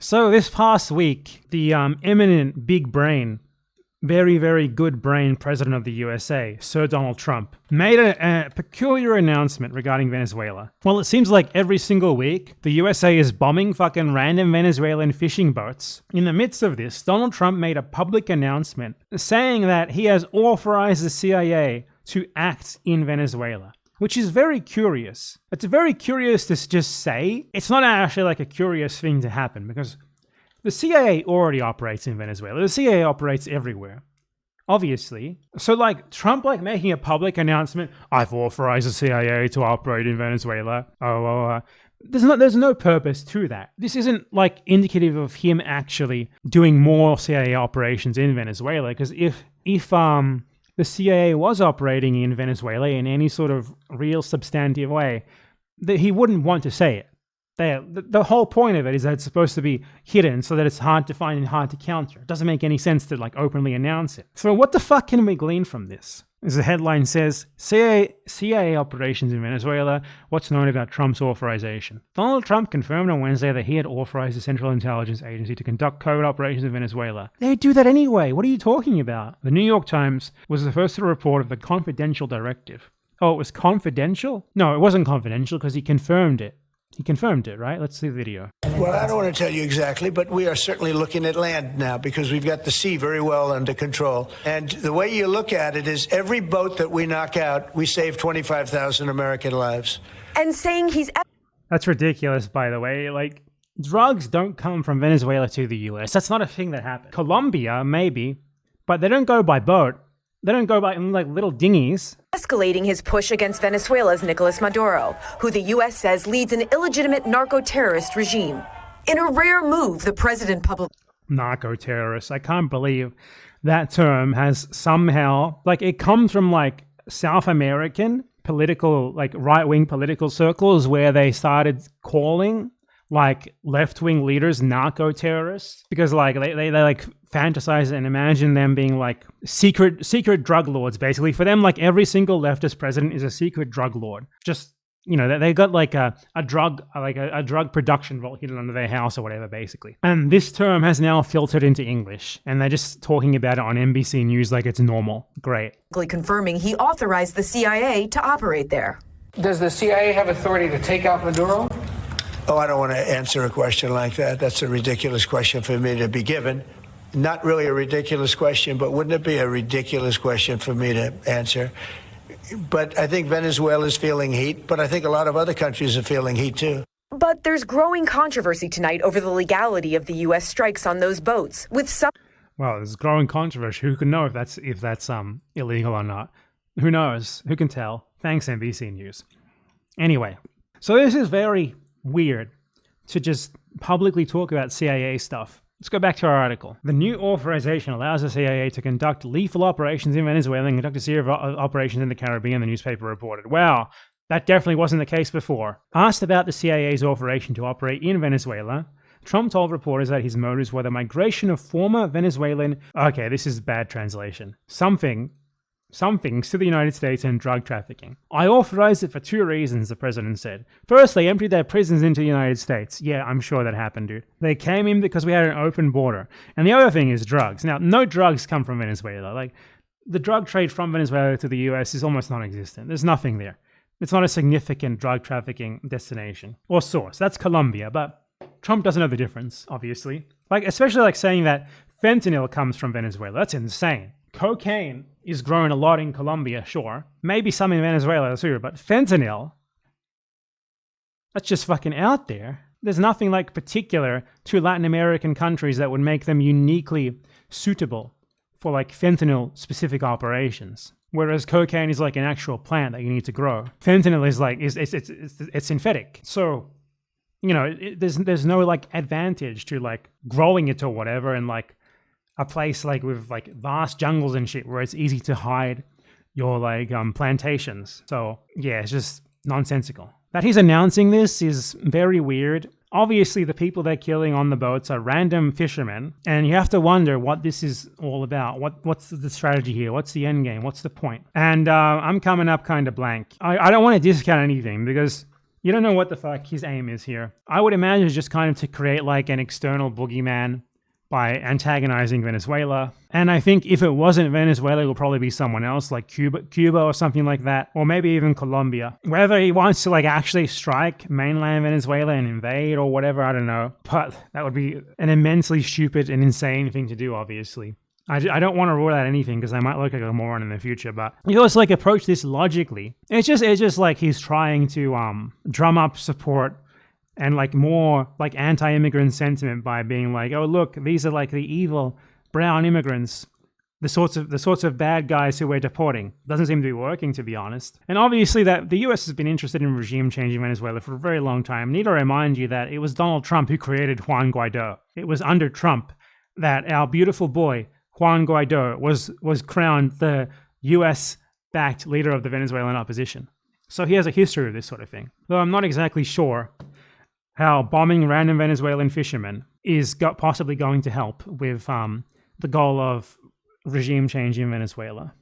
So this past week, the eminent big brain, very, very good brain president of the USA, Sir Donald Trump, made a peculiar announcement regarding Venezuela. Well, it seems like every single week, the USA is bombing fucking random Venezuelan fishing boats. In the midst of this, Donald Trump made a public announcement saying that he has authorized the CIA to act in Venezuela, which is very curious. It's very curious to just say. It's not actually like a curious thing to happen because the CIA already operates in Venezuela. The CIA operates everywhere, obviously. So like Trump making a public announcement, I've authorized the CIA to operate in Venezuela. There's no purpose to that. This isn't like indicative of him actually doing more CIA operations in Venezuela, because if the CIA was operating in Venezuela in any sort of real substantive way, that he wouldn't want to say it. The whole point of it is that it's supposed to be hidden so that it's hard to find and hard to counter. It doesn't make any sense to like openly announce it. So what the fuck can we glean from this? As the headline says, CIA operations in Venezuela, what's known about Trump's authorization. Donald Trump confirmed on Wednesday that he had authorized the Central Intelligence Agency to conduct covert operations in Venezuela. They do that anyway. What are you talking about? The New York Times was the first to report of the confidential directive. Oh, it was confidential? No, it wasn't confidential because he confirmed it. He confirmed it, right? Let's see the video. Well, I don't want to tell you exactly, but we are certainly looking at land now because we've got the sea very well under control. And the way you look at it is every boat that we knock out, we save 25,000 American lives. And saying he's... That's ridiculous, by the way. Like, drugs don't come from Venezuela to the US. That's not a thing that happens. Colombia, maybe, but they don't go by boat. They don't go by like little dinghies. Escalating his push against Venezuela's Nicolas Maduro, who the U.S. says leads an illegitimate narco-terrorist regime. In a rare move, the president Narco-terrorist. I can't believe that term has somehow, like, it comes from like South American political, like right-wing political circles where they started calling like left-wing leaders narco-terrorists because like they like fantasize and imagine them being like secret drug lords. Basically for them, like every single leftist president is a secret drug lord. Just, you know, they got like a drug production vault hidden under their house or whatever, basically. And this term has now filtered into English and they're just talking about it on NBC News like it's normal. Great. Confirming he authorized the CIA to operate there. Does the CIA have authority to take out Maduro? Oh, I don't want to answer a question like that. That's a ridiculous question for me to be given. Not really a ridiculous question, but wouldn't it be a ridiculous question for me to answer? But I think Venezuela is feeling heat, but I think a lot of other countries are feeling heat too. But there's growing controversy tonight over the legality of the U.S. strikes on those boats, with some... Well, there's growing controversy. Who can know if that's illegal or not? Who knows? Who can tell? Thanks, NBC News. Anyway, so this is very weird to just publicly talk about CIA stuff. Let's go back to our article. The new authorization allows the CIA to conduct lethal operations in Venezuela and conduct a series of operations in the Caribbean, the newspaper reported. Wow, that definitely wasn't the case before. Asked about the CIA's authorization to operate in Venezuela, Trump told reporters that his motives were the migration of former Venezuelan... Okay, this is bad translation. Somethings to the United States and drug trafficking. I authorized it for two reasons, the president said. First, they emptied their prisons into the United States. Yeah, I'm sure that happened, dude. They came in because we had an open border. And the other thing is drugs. Now, no drugs come from Venezuela. Like, the drug trade from Venezuela to the US is almost non-existent. There's nothing there. It's not a significant drug trafficking destination or source. That's Colombia, but Trump doesn't know the difference, obviously. Like, especially like saying that fentanyl comes from Venezuela. That's insane. Cocaine is grown a lot in Colombia, sure. Maybe some in Venezuela too, but fentanyl, that's just fucking out there. There's nothing like particular to Latin American countries that would make them uniquely suitable for like fentanyl specific operations. Whereas cocaine is like an actual plant that you need to grow. Fentanyl is like, it's synthetic. So, you know, there's no like advantage to like growing it or whatever and like a place like with like vast jungles and shit where it's easy to hide your like plantations. So yeah, it's just nonsensical. That he's announcing this is very weird. Obviously the people they're killing on the boats are random fishermen, and you have to wonder what this is all about. What's the strategy here? What's the end game? What's the point? And I'm coming up kind of blank. I don't want to discount anything because You don't know what the fuck his aim is here. I would imagine it's just kind of to create like an external boogeyman by antagonizing Venezuela. And I think if it wasn't Venezuela, it would probably be someone else, like Cuba or something like that, or maybe even Colombia. Whether he wants to like actually strike mainland Venezuela and invade or whatever, I don't know. But that would be an immensely stupid and insane thing to do, obviously. I don't want to rule out anything because I might look like a moron in the future, but you always like approach this logically. It's just like he's trying to drum up support and like more like anti-immigrant sentiment by being like, oh look, these are like the evil brown immigrants, the sorts of bad guys who we're deporting. Doesn't seem to be working, to be honest. And obviously that the US has been interested in regime change in Venezuela for a very long time. I need to remind you that it was Donald Trump who created Juan Guaido. It was under Trump that our beautiful boy Juan Guaido was crowned the US-backed leader of the Venezuelan opposition. So he has a history of this sort of thing. Though I'm not exactly sure how bombing random Venezuelan fishermen is possibly going to help with the goal of regime change in Venezuela.